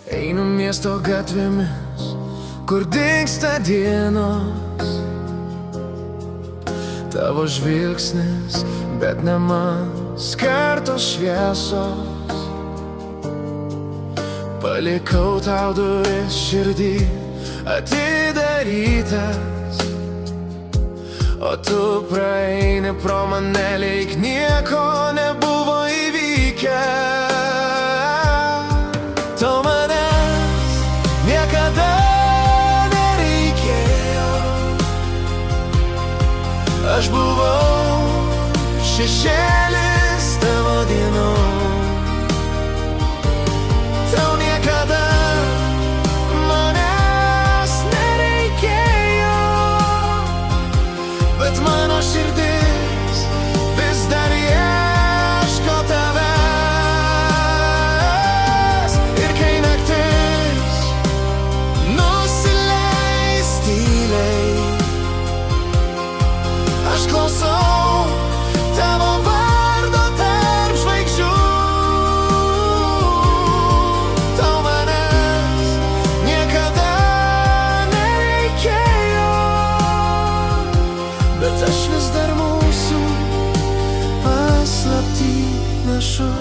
Einu miesto gatvėmis, kur dingsta dienos. Tavo žvilgsnis, bet ne man skirtos šviesos. Palikau tau duris širdį atidarytas, o tu praeini pro mane lyg nieko nebuvo įvykę. Tau manęs niekada nereikėjo. Aš buvau šešėlis tavo dienų. Tau niekada manęs nereikėjo, bet mano širdis vis dar ieško tavęs. Ir kai naktis nusileis tyliai, aš klausau tavo vardo tarp žvaigždžių. Tau manęs niekada nereikėjo, bet aš vis dar mūsų paslaptį nešu.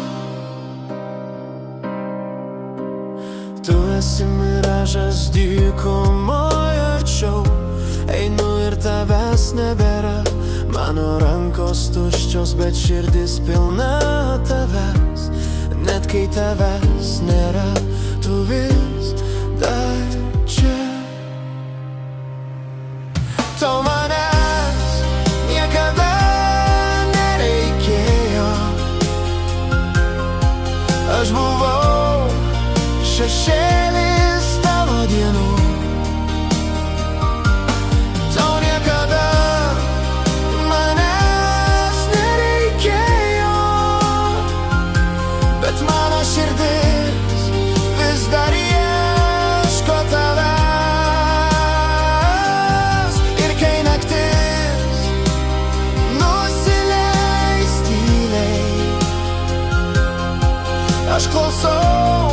Tu esi miražas dykumoje arčiau. Einu ir tavęs nebėra. Mano rankos tuščios, bet širdis pilna tavęs. Net kai tavęs nėra, tu vis dar čia. Tau manęs niekada nereikėjo. Aš buvau šešėlis tavo dienų. Tau niekada manęs nereikėjo, bet mano širdis vis dar ieško tavęs. Ir kai naktis nusileis tyliai, aš klausau